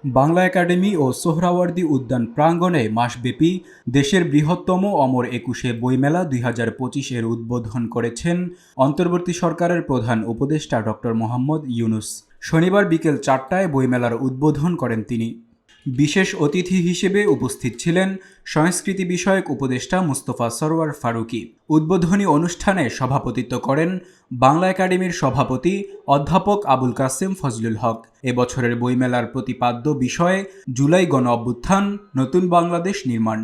Bangla academy ও সোহরাওয়ার্দী উদ্যান প্রাঙ্গণে মাসব্যাপী দেশের বৃহত্তম অমর একুশে বইমেলা ২০২৫-এর উদ্বোধন করেছেন অন্তর্বর্তী সরকারের প্রধান উপদেষ্টা ডক্টর মোহাম্মদ ইউনূস। শনিবার বিকেল ৪টায় বইমেলার উদ্বোধন করেন তিনি। বিশেষ অতিথি হিসেবে উপস্থিত ছিলেন সংস্কৃতি বিষয়ক উপদেষ্টা মুস্তফা সরওয়ার ফারুকী। উদ্বোধনী অনুষ্ঠানে সভাপতিত্ব করেন বাংলা একাডেমির সভাপতি অধ্যাপক আবুল কাসেম ফজলুল হক। এবছরের বইমেলার প্রতিপাদ্য বিষয় জুলাই গণঅভ্যুত্থান, নতুন বাংলাদেশ নির্মাণ।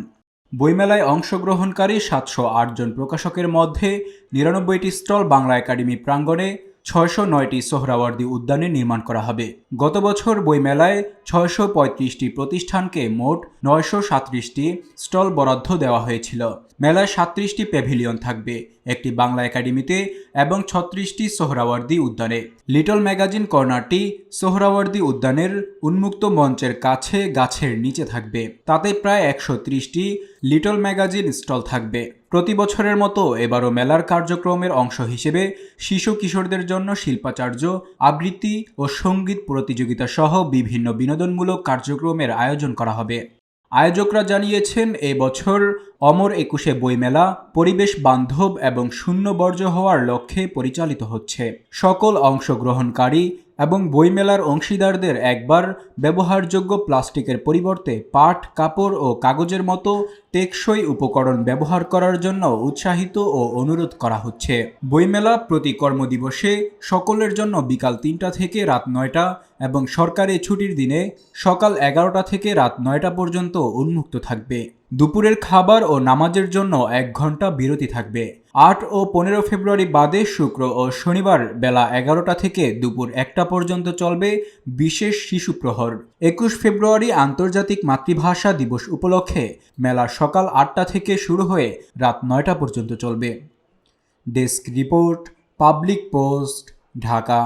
বইমেলায় অংশগ্রহণকারী ৭০৮ জন প্রকাশকের মধ্যে ৯৯টি স্টল বাংলা একাডেমি প্রাঙ্গণে, ৬০৯টি সোহরাওয়ার্দী উদ্যানে নির্মাণ করা হবে। গত বছর বইমেলায় ৬৩৫টি প্রতিষ্ঠানকে মোট ৯৩৭টি স্টল বরাদ্দ দেওয়া হয়েছিল। মেলায় ৩৭টি প্যাভিলিয়ন থাকবে, একটি বাংলা একাডেমিতে এবং ৩৬টি সোহরাওয়ার্দী উদ্যানে। লিটল ম্যাগাজিন কর্নারটি সোহরাওয়ার্দী উদ্যানের উন্মুক্ত মঞ্চের কাছে গাছের নিচে থাকবে। তাতে প্রায় ১৩০টি লিটল ম্যাগাজিন স্টল থাকবে। প্রতি বছরের মতো এবারও মেলার কার্যক্রমের অংশ হিসেবে শিশু কিশোরদের জন্য শিল্পাচার্য, আবৃত্তি ও সঙ্গীত প্রতিযোগিতা সহ বিভিন্ন বিনোদনমূলক কার্যক্রমের আয়োজন করা হবে। আয়োজকরা জানিয়েছেন, এবছর অমর একুশে বইমেলা পরিবেশ বান্ধব এবং শূন্য বর্জ্য হওয়ার লক্ষ্যে পরিচালিত হচ্ছে। সকল অংশগ্রহণকারী এবং বইমেলার অংশীদারদের একবার ব্যবহারযোগ্য প্লাস্টিকের পরিবর্তে পাট, কাপড় ও কাগজের মতো টেকসই উপকরণ ব্যবহার করার জন্য উৎসাহিত ও অনুরোধ করা হচ্ছে। বইমেলা প্রতি কর্মদিবসে সকলের জন্য বিকাল ৩টা থেকে রাত ৯টা এবং সরকারি ছুটির দিনে সকাল ১১টা থেকে রাত ৯টা পর্যন্ত উন্মুক্ত থাকবে। দুপুরের খাবার ও নামাজের জন্য ১ ঘন্টা বিরতি থাকবে। ৮ ও ১৫ ফেব্রুয়ারি বাদে শুক্র ও শনিবার বেলা ১১টা থেকে দুপুর ১টা পর্যন্ত চলবে বিশেষ শিশু প্রহর। ২১ ফেব্রুয়ারি আন্তর্জাতিক মাতৃভাষা দিবস উপলক্ষে মেলা সকাল ৮টা থেকে শুরু হয়ে রাত ৯টা পর্যন্ত চলবে। Desk report, public post, Dhaka.